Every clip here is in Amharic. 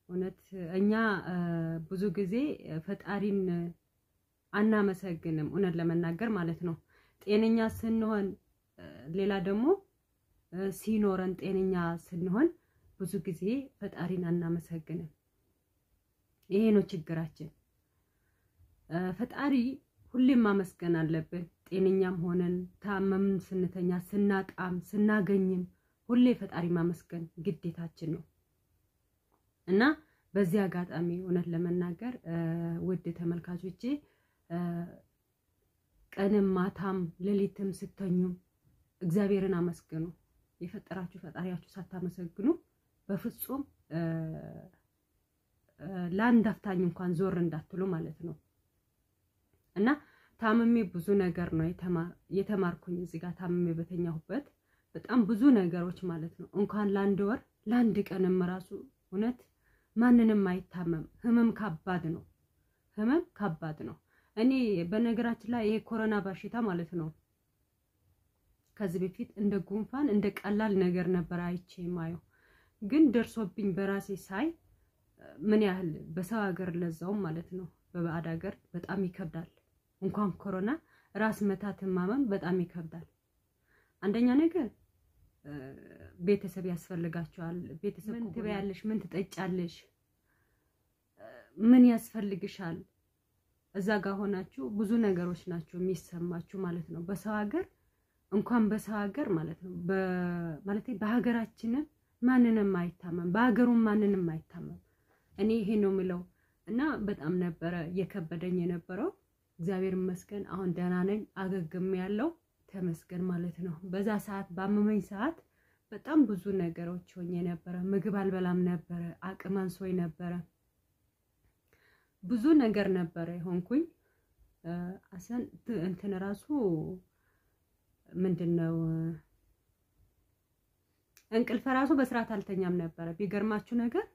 እውነት እኛ ብዙ ጊዜ ፈጣሪን አናመሰግንም እውነት ለመናገር ማለት ነው ጤነኛ ስንሆን ሌላ ደግሞ ሲኖረን ጤነኛ ስንሆን ብዙ ጊዜ ፈጣሪን አናመሰግንም ይሄ ነው ችግራችን ፈጣሪ ሁሌም ማመስገን አለብን ጤነኛም ሆነን ታመምን ስንተኛ ስናጣም ስናገኝም ሁሌ ፈጣሪ ማመስገን ግዴታችን ነው እና በዚህ አጋጣሚ እውነት ለመናገር ውድ ተመልካቾቼ ቀንም ማታም ሌሊትም ስተኙም እግዚአብሔርን አመስግኑ የፈጠራችሁ ፈጣሪያችሁ ሳታመሰግኑ በፍጹም ላንድ አፍታኝ እንኳን ዞር እንዳትሉ ማለት ነው እና ታምሜ ብዙ ነገር ነው የተማርኩኝ እዚህ ጋር ታምሜ በተኛሁበት በጣም ብዙ ነገሮች ማለት ነው እንኳን ላንድ ወር ላንድ ቀንም ራሱ እውነት ማንንም አይታመም ህመም ከባድ ነው እኔ በነገራችን ላይ ይሄ ኮሮና በሽታ ማለት ነው ከዚህ በፊት እንደ ጉንፋን እንደ ቀላል ነገር ነበር አይቼ ማየው ግን ደርሶብኝ በራሴ ሳይ ምን ያህል በሰው ሀገር ለዛውም ማለት ነው በባዕድ ሀገር በጣም ይከብዳል እንኳን ኮሮና ራስ መታት ማመም በጣም ይከብዳል አንደኛ ነገር ቤተሰብ ያስፈልጋቸዋል ቤተሰብ ምን ትበያለሽ ምን ትጠጫለሽ ምን ያስፈልግሻል እዛ ጋር ሆናችሁ ብዙ ነገሮች ናቸው የሚሰማችሁ ማለት ነው በሰው ሀገር እንኳን በሰው ሀገር ማለት ነው ማለት በሀገራችን ማንንም አይታመም በሀገሩም ማንንም አይታመም እኔ ይሄ ነው ምለው እና በጣም ነበር የከበደኝ የነበረው እግዚአብሔር ይመስገን አሁን ደህና ነኝ አገግም ያለው ተመስገን ማለት ነው በዛ ሰዓት ባመመኝ ሰዓት በጣም ብዙ ነገሮች ሆኜ ነበር ምግብ አልበላም ነበር አቅም አንሶኝ ነበር ብዙ ነገር ነበር ሆንኩኝ አሰን እንትን ራሱ ምንድነው እንቅልፍ ራሱ በስርዓት አልተኛም ነበር ቢገርማችሁ ነገር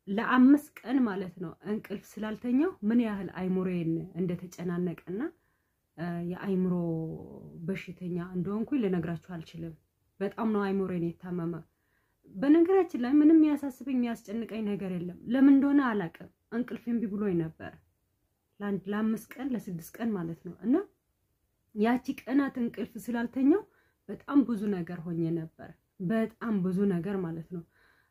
ለ5 ቀን ማለት ነው እንቅልፍ ስላልተኛው ምን ያህል አይምሮዬን እንደተጨናነቀና የአይምሮ በሽተኛ እንደሆንኩኝ ልነግራችሁ አልችልም በጣም ነው አይምሮዬን የታመመ በነገራችን ላይ ምንም ያሳስበኝ ያስጨንቀኝ ነገር የለም ለምን እንደሆነ አላቀም እንቅልፌን ቢብሎኝ ነበር ለ5 ቀን ለ6 ቀን ማለት ነው እና ያቺ ቀናት እንቅልፍ ስላልተኛው በጣም ብዙ ነገር ሆኜ ነበር በጣም ብዙ ነገር ማለት ነው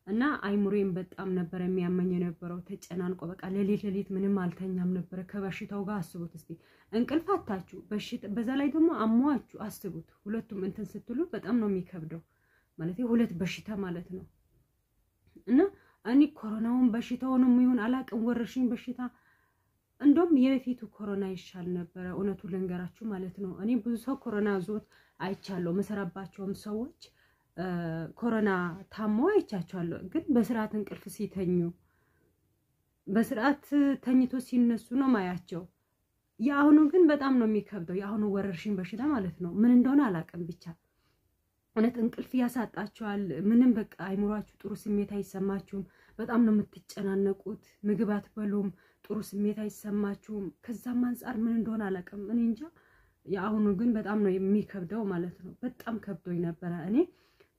እና አይምሮዬን በጣም ነበር የሚያመኝ የነበረው ተጨናንቆ በቃ ሌሊት ምንም አልተኛም ነበር ከበሽታው ጋር አስቡት እስቲ እንቅልፍ አጣችሁ በዛ ላይ ደግሞ አሟችሁ አስቡት ሁለቱም እንትን ስትሉ በጣም ነው የሚከብደው ማለት ሁለት በሽታ ማለት ነው እና እኔ ኮሮናውን በሽታውንም ይሁን አላቅም ወረርሽኝ በሽታ እንደም የበፊቱ ኮሮና ይሻል ነበር እውነቱ ልንገራችሁ ማለት ነው እኔ ብዙ ሰው ኮሮና ዞት አይቻለሁ መሰራባቸውም ሰዎች ኮሮና ታሞ አይቻቸዋለሁ ግን በስርዓት እንቅልፍ ሲተኙ በስርዓት ተኝቶ ሲነሱ ነው ማያቸው ያሁኑ ግን በጣም ነው የሚከብደው ያሁኑ ወረርሽኝ በሽታ ማለት ነው ምን እንደሆነ አላቅም ብቻ እውነት እንቅልፍ ያሳጣቸዋል ምንም በቃ አይምሯችሁ ጥሩ ስሜት አይሰማችሁም በጣም ነው የምትጨናነቁት ምግብ አትበሉም ጥሩ ስሜት አይሰማችሁም ከዛም አንፃር ምን እንደሆነ አላቅም እኔ እንጃ ያሁኑ ግን በጣም ነው የሚከብደው ማለት ነው በጣም ከብዶኝ ነበር እኔ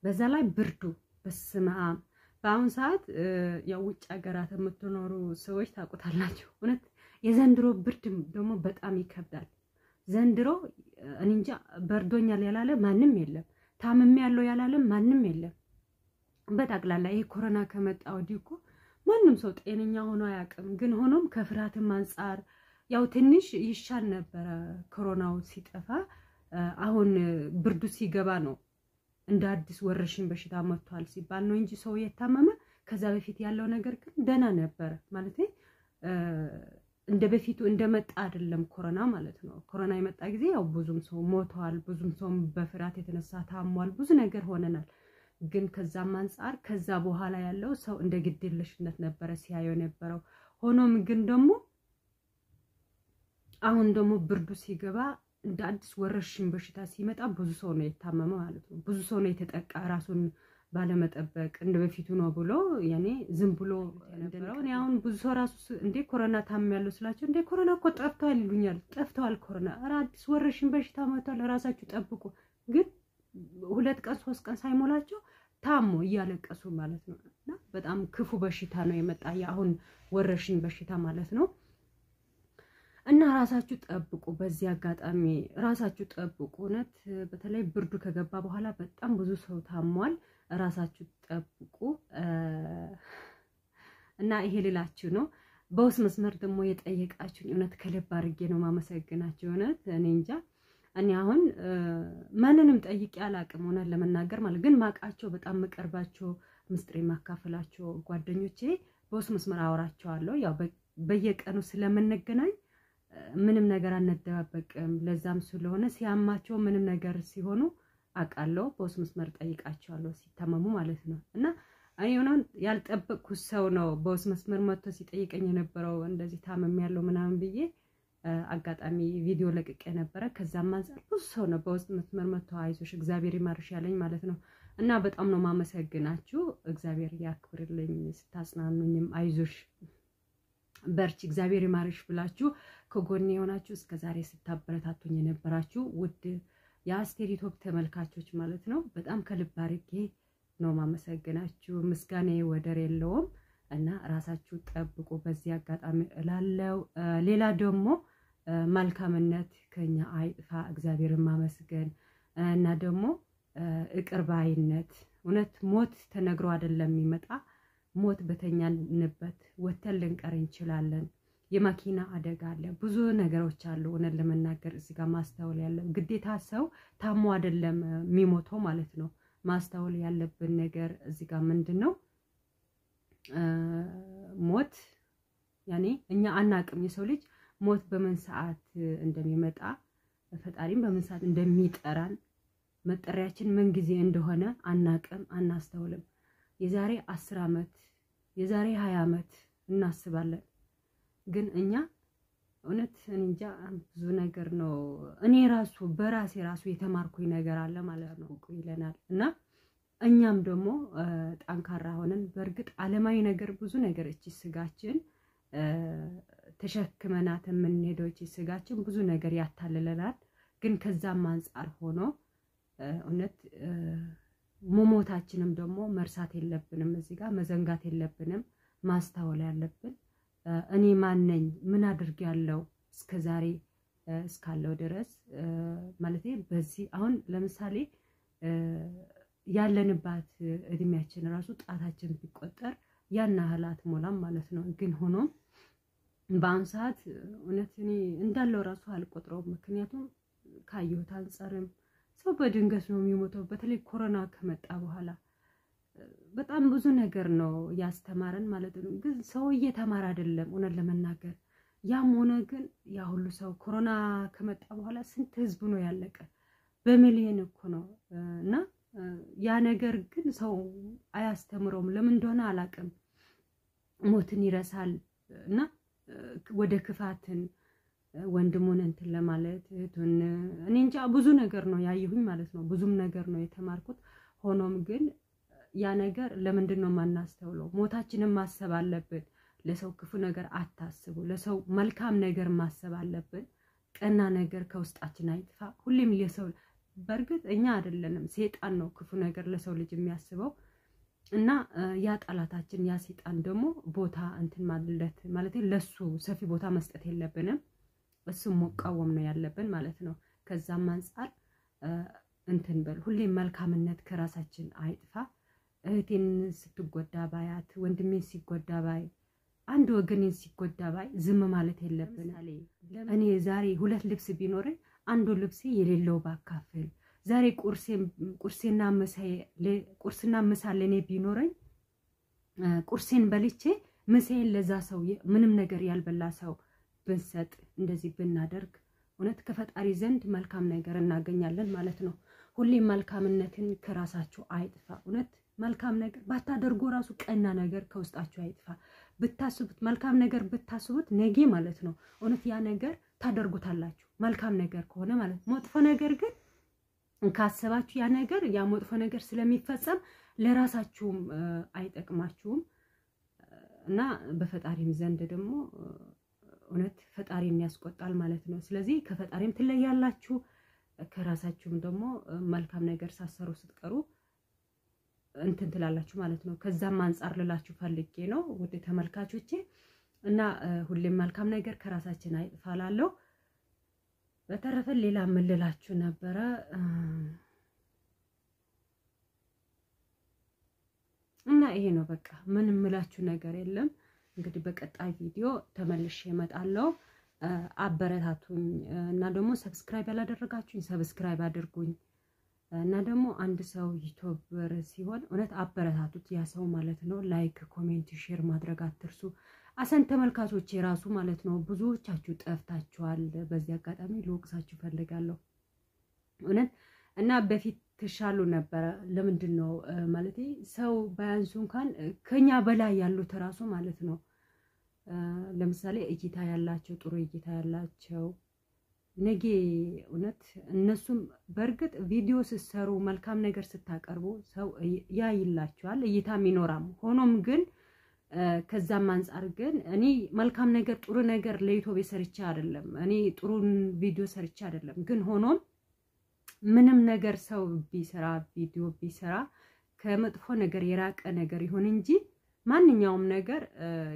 በዛ ላይ ብርዱ በስማም በአሁን ሰዓት ያው ውጭ ሀገራት የምትኖሩ ሰዎች ታውቁታላችሁ እውነት የዘንድሮ ብርድ ደግሞ በጣም ይከብዳል ዘንድሮ እኔ እንጃ በርዶኛል ያላለ ማንም የለም ታምሜ ያለው ያላለ ማንም የለም በጠቅላላ ይሄ ኮሮና ከመጣ ወዲህ እኮ ማንም ሰው ጤነኛ ሆኖ አያውቅም ግን ሆኖም ከፍራትም አንፃር ያው ትንሽ ይሻል ነበር ኮሮናው ሲጠፋ አሁን ብርዱ ሲገባ ነው እንደ አዲስ ወረርሽኝ በሽታ መጥቷል ሲባል ነው እንጂ ሰው የታመመ ከዛ በፊት ያለው ነገር ግን ደና ነበር ማለት እንደ በፊቱ እንደመጣ አይደለም ኮሮና ማለት ነው ኮሮና የመጣ ጊዜ ያው ብዙም ሰው ሞቷል ብዙም ሰው በፍራት የተነሳ ታሟል ብዙ ነገር ሆነናል ግን ከዛም አንፃር ከዛ በኋላ ያለው ሰው እንደ ግድልሽነት ነበር ሲያየው ነበረው ሆኖም ግን ደግሞ አሁን ደግሞ ብርዱ ሲገባ እንደ አዲስ ወረርሽኝ በሽታ ሲመጣ ብዙ ሰው ነው የታመመ ማለት ነው ብዙ ሰው ነው የተጠቃ ራሱን ባለመጠበቅ እንደ በፊቱ ነው ብሎ ያኔ ዝም ብሎ እንደነበረው እኔ አሁን ብዙ ሰው ራሱ እንደ ኮሮና ታም ያለው ስላቸው እንደ ኮሮና እኮ ጠፍቷል ይሉኛል ጠፍቷል ኮሮና አዲስ ወረርሽኝ በሽታ መጥቷል ራሳችሁ ጠብቁ ግን 2 ቀን 3 ቀን ሳይሞላቸው ታሞ እያለቀሱ ማለት ነው። እና በጣም ክፉ በሽታ ነው የመጣ ያሁን ወረርሽኝ በሽታ ማለት ነው። እና ራሳችሁ ጠብቁ። በዚህ አጋጣሚ ራሳችሁ ጠብቁ። እውነት በተለይ ብርዱ ከገባ በኋላ በጣም ብዙ ሰው ታሟል። ራሳችሁ ጠብቁ እና ይሄ ልላችሁ ነው። በውስጥ መስመር ደግሞ የጠየቃችሁኝ እውነት ከልብ አድርጌ ነው ማመሰግናችሁ። እውነት እኔ እንጃ እኔ አሁን ማንንም ጠይቄ አላቅም እውነት ለመናገር ማለት ግን ማቃቸው በጣም መቀርባቸው ምስጥሬ ማካፈላቸው ጓደኞቼ በውስጥ መስመር አወራቸዋለሁ። ያው በየቀኑ ስለምንገናኝ ምንም ነገር አንደባበቅም። ለዛም ስለሆነ ሲያማቸው ምንም ነገር ሲሆኑ አቃለው በውስጥ መስመር ጠይቃቸዋለሁ ሲታመሙ ማለት ነው። እና አይዮናን ያልጠበቅኩት ሰው ነው በውስጥ መስመር መጥቶ ሲጠይቀኝ የነበረው እንደዚህ ታመም ያለው ምናምን ብዬ አጋጣሚ ቪዲዮ ለቅቄ ነበር። ከዛም አንፃር ብዙ ሰው ነው በውስጥ መስመር መጥቶ አይዞሽ እግዚአብሔር ይማርሽ ያለኝ ማለት ነው። እና በጣም ነው ማመሰግናችሁ። እግዚአብሔር ያክብርልኝ ስታጽናኑኝም አይዞሽ በርቺ እግዚአብሔር ይማርሽ ብላችሁ ከጎኔ የሆናችሁ እስከዛሬ ስታበረታቱኝ የነበራችሁ ውድ የአስቴር ዩቲዩብ ተመልካቾች ማለት ነው በጣም ከልብ አድርጌ ነው ማመሰግናችሁ። ምስጋናዬ ወደር የለውም። እና ራሳችሁ ጠብቁ በዚህ አጋጣሚ እላለሁ። ሌላ ደግሞ መልካምነት ከኛ አይጥፋ እግዚአብሔርን ማመስገን እና ደግሞ እቅርባይነት እውነት ሞት ተነግሮ አይደለም የሚመጣ ሞት በተኛንበት ወተን ልንቀር እንችላለን። የመኪና አደጋ አለ ብዙ ነገሮች አሉ። እውነት ለመናገር እዚህ ጋር ማስተዋል ያለው ግዴታ ሰው ታሞ አይደለም የሚሞተው ማለት ነው። ማስተዋል ያለብን ነገር እዚህ ጋር ምንድነው ሞት ያኔ እኛ አናቅም። የሰው ልጅ ሞት በምን ሰዓት እንደሚመጣ ፈጣሪም በምን ሰዓት እንደሚጠራን መጠሪያችን ምን ጊዜ እንደሆነ አናቅም አናስተውልም። የዛሬ 10 አመት የዛሬ 20 አመት እናስባለን። ግን እኛ እውነት እንጃ ብዙ ነገር ነው። እኔ ራሱ በራሴ ራሱ የተማርኩኝ ነገር አለ ማለት ነው ይለናል። እና እኛም ደግሞ ጠንካራ ሆነን በርግጥ ዓለማዊ ነገር ብዙ ነገር እቺ ስጋችን ተሸክመናት የምንሄደው እቺ ስጋችን ብዙ ነገር ያታልለናል። ግን ከዛም አንፃር ሆኖ እውነት መሞታችንም ደግሞ መርሳት የለብንም። እዚህ ጋር መዘንጋት የለብንም። ማስተዋል ያለብን እኔ ማን ነኝ ምን አድርጌያለሁ እስከዛሬ እስካለው ድረስ ማለት በዚህ አሁን ለምሳሌ ያለንባት እድሜያችን ራሱ ጣታችን ቢቆጠር ያን ያህላት ሞላም ማለት ነው። ግን ሆኖ በአሁን ሰዓት እውነት እኔ እንዳለው ራሱ አልቆጥረውም። ምክንያቱም ካየሁት አንፃርም ሰው በድንገት ነው የሚሞተው። በተለይ ኮሮና ከመጣ በኋላ በጣም ብዙ ነገር ነው ያስተማረን ማለት ነው። ግን ሰው እየተማረ አይደለም እውነት ለመናገር። ያም ሆነ ግን ያ ሁሉ ሰው ኮሮና ከመጣ በኋላ ስንት ህዝብ ነው ያለቀ በሚሊዮን እኮ ነው። እና ያ ነገር ግን ሰው አያስተምረውም። ለምን እንደሆነ አላቅም። ሞትን ይረሳል እና ወደ ክፋትን ወንድሙን እንትን ለማለት እህቱን እኔ እንጃ ብዙ ነገር ነው ያየሁኝ ማለት ነው። ብዙም ነገር ነው የተማርኩት። ሆኖም ግን ያ ነገር ለምንድነው ማናስተውለው? ሞታችንን ማሰብ አለብን። ለሰው ክፉ ነገር አታስቡ። ለሰው መልካም ነገር ማሰብ አለብን። ቀና ነገር ከውስጣችን አይጥፋ። ሁሌም ለሰው በርግጥ እኛ አይደለንም ሰይጣን ነው ክፉ ነገር ለሰው ልጅ የሚያስበው። እና ያ ጣላታችን ያ ሰይጣን ደግሞ ቦታ እንትን ማለት ለሱ ሰፊ ቦታ መስጠት የለብንም። እሱም መቃወም ነው ያለብን ማለት ነው። ከዛም አንፃር እንትን በል ሁሌም መልካምነት ከራሳችን አይጥፋ። እህቴን ስትጎዳ ባያት ወንድሜን ሲጎዳ ባይ አንድ ወገኔን ሲጎዳ ባይ ዝም ማለት የለብን። እኔ ዛሬ 2 ልብስ ቢኖረኝ አንዱ ልብሴ የሌለው ባካፍል ዛሬ ቁርሴና ምሳ ለኔ ቢኖረኝ ቁርሴን በልቼ ምሳዬን ለዛ ሰው ምንም ነገር ያልበላ ሰው ብንሰጥ እንደዚህ ብናደርግ እውነት ከፈጣሪ ዘንድ መልካም ነገር እናገኛለን ማለት ነው። ሁሌም መልካምነትን ከራሳችሁ አይጥፋ። እውነት መልካም ነገር ባታደርጉ ራሱ ቀና ነገር ከውስጣችሁ አይጥፋ። ብታስቡት መልካም ነገር ብታስቡት ነገ ማለት ነው እውነት ያ ነገር ታደርጉታላችሁ። መልካም ነገር ከሆነ ማለት መጥፎ ነገር ግን ካሰባችሁ ያ ነገር ያ መጥፎ ነገር ስለሚፈጸም ለራሳችሁም አይጠቅማችሁም እና በፈጣሪም ዘንድ ደግሞ እውነት ፈጣሪን ያስቆጣል ማለት ነው። ስለዚህ ከፈጣሪም ትለያላችሁ። ከራሳችሁም ደግሞ መልካም ነገር ሳሰሩ ስትቀሩ እንትን ትላላችሁ ማለት ነው ከዛም አንፃር ልላችሁ ፈልጌ ነው ወደ ተመልካቾቼ እና ሁሌም መልካም ነገር ከራሳችን አይጥፋላለሁ በተረፈ ሌላ ምን ልላችሁ ነበር እና ይሄ ነው በቃ ምን ምላችሁ ነገር የለም እንግዲህ በቀጣይ ቪዲዮ ተመልሼ እመጣለሁ አበረታቱኝ እና ደግሞ ሰብስክራይብ ያላደረጋችሁኝ ሰብስክራይብ አድርጉኝ እና ደግሞ አንድ ሰው ዩቲዩበር ሲሆን እውነት አበረታቱት ያ ሰው ማለት ነው ላይክ ኮሜንት ሼር ማድረግ አትርሱ አሰን ተመልካቾቼ ራሱ ማለት ነው ብዙዎቻችሁ ጠፍታችኋል በዚህ አጋጣሚ ልወቅሳችሁ ፈልጋለሁ እውነት እና በፊት ተሻሉ ነበር ለምንድን ነው ማለት ሰው ባያንሱ እንኳን ከኛ በላይ ያሉት ራሱ ማለት ነው ለምሳሌ እይታ ያላቸው ጥሩ እይታ ያላቸው ነገ እውነት እነሱም በርግጥ ቪዲዮ ሲሰሩ መልካም ነገር ስታቀርቡ ሰው ያይላችኋል እይታም ይኖራም ሆኖም ግን ከዛም አንፃር ግን እኔ መልካም ነገር ጥሩ ነገር ለዩቲዩብ ሰርቻ አይደለም እኔ ጥሩ ቪዲዮ ሰርቻ አይደለም ግን ሆኖም ምንም ነገር ሰው ቢሰራ ቪዲዮ ቢሰራ ከመጥፎ ነገር የራቀ ነገር ይሁን እንጂ ማንኛውም ነገር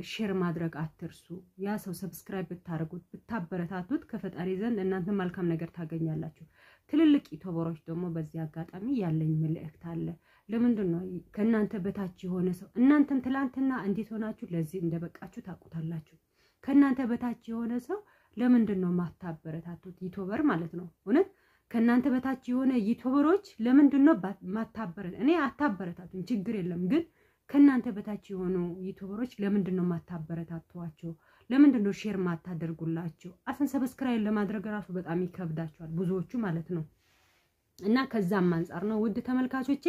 ሼር ማድረግ አትርሱ ያ ሰው ሰብስክራይብ ብታረጉት ብታበረታቱት ከፈጣሪ ዘንድ እናንተ መልካም ነገር ታገኛላችሁ ትልልቅ ዩቲዩበሮች ደግሞ በዚህ አጋጣሚ ያለኝ መልእክት አለ ለምንድነው ከናንተ በታች የሆነ ሰው እናንተን ትላንትና እንዴት ሆናችሁ ለዚህ እንደበቃችሁ ታውቁታላችሁ ከናንተ በታች የሆነ ሰው ለምንድነው ማታበረታቱት ዩቲዩበር ማለት ነው እውነት ከናንተ በታች የሆነ ዩቲዩበሮች ለምንድነው ማታበረታቱ እኔ አታበረታቱኝ ችግር የለም ግን ከናንተ በታች የሆኑ ዩቲዩበሮች ለምንድነው ማታበረታቷቸው ለምንድነው ሼር ማታደርጉላቸው አሰን ሰብስክራይብ ለማድረግ ራሱ በጣም ይከብዳቸዋል ብዙዎቹ ማለት ነው እና ከዛም አንፃር ነው ውድ ተመልካቾቼ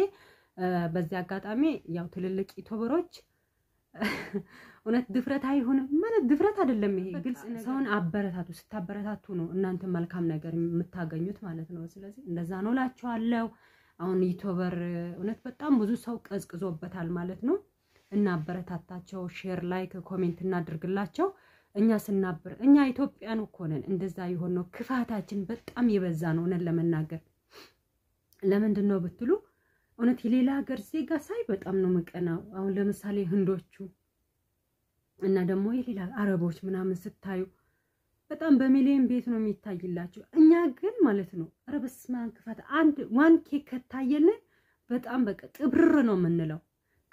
በዚህ አጋጣሚ ያው ትልልቅ ዩቲዩበሮች እውነት ድፍረት አይሆንም ማለት ድፍረት አይደለም ይሄ ግልጽ ሰውን አበረታቱ ስታበረታቱ ነው እናንተ መልካም ነገር የምታገኙት ማለት ነው ስለዚህ እንደዛ ነው ላችኋለሁ አሁን ዩቲዩበር እውነት በጣም ብዙ ሰው ቀዝቅዞበታል ማለት ነው እና አበረታታቸው ሼር ላይክ ኮሜንት እናድርግላቸው እኛ ስናበር እኛ ኢትዮጵያን እኮ ነን እንደዛ ይሆን ነው ክፋታችን በጣም የበዛ ነው ነን ለመናገር ለምንድነው ብትሉ እውነት የሌላ ሀገር ዜጋ ሳይ በጣም ነው መቀናው አሁን ለምሳሌ ህንዶቹ እና ደግሞ የሌላ አረቦች ምናምን ስታዩ በጣም በሚሊዮን ቤት ነው የሚታይላቸው እኛ ግን ማለት ነው ረበስማን ክፋት አንድ ዋን ኬክ ከታየለ በጣም በቃ ጥብርር ነው የምንለው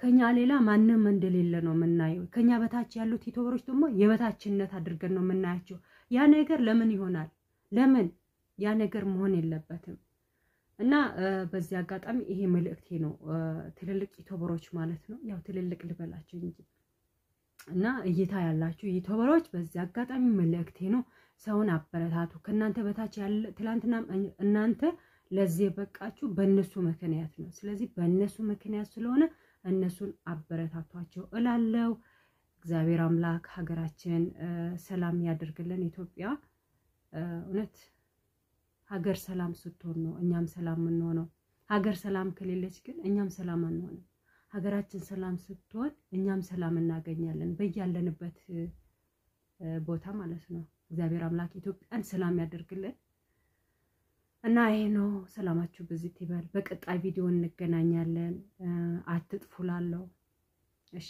ከኛ ሌላ ማንንም እንደሌለ ነው የምናየው ከኛ በታች ያሉት ዩቲዩበሮች ደግሞ የበታችነት አድርገን ነው የምናያቸው ያ ነገር ለምን ይሆናል ለምን ያ ነገር መሆን የለበትም እና በዚህ አጋጣሚ ይሄ መልእክቴ ነው ትልልቅ ዩቲዩበሮች ማለት ነው ያው ትልልቅ ልበላችሁ እንጂ እና እይታ ያላችሁ ዩቲዩበሮች በዚህ አጋጣሚ መልእክቴ ነው ሰውን አበረታቱ ከናንተ በታች ያለ ትላንትና እናንተ ለዚህ በቃችሁ በእነሱ ምክንያት ነው ስለዚህ በእነሱ ምክንያት ስለሆነ እነሱን አበረታቷቸው እላለሁ እግዚአብሔር አምላክ ሀገራችን ሰላም ያድርግልን ኢትዮጵያ እውነት ሀገር ሰላም ስትሆን ነው እኛም ሰላም እንሆነው ሀገር ሰላም ከሌለች ግን እኛም ሰላም አንሆንም ሀገራችን ሰላም ስትሆን እኛም ሰላም እናገኛለን በእያለንበት ቦታ ማለት ነው እግዚአብሔር አምላክ ኢትዮጵያን ሰላም ያደርግልን እና ይሄ ነው ሰላማችሁ በዚህ ይበል በቀጣይ ቪዲዮ እንገናኛለን አትጥፉላለሁ እሺ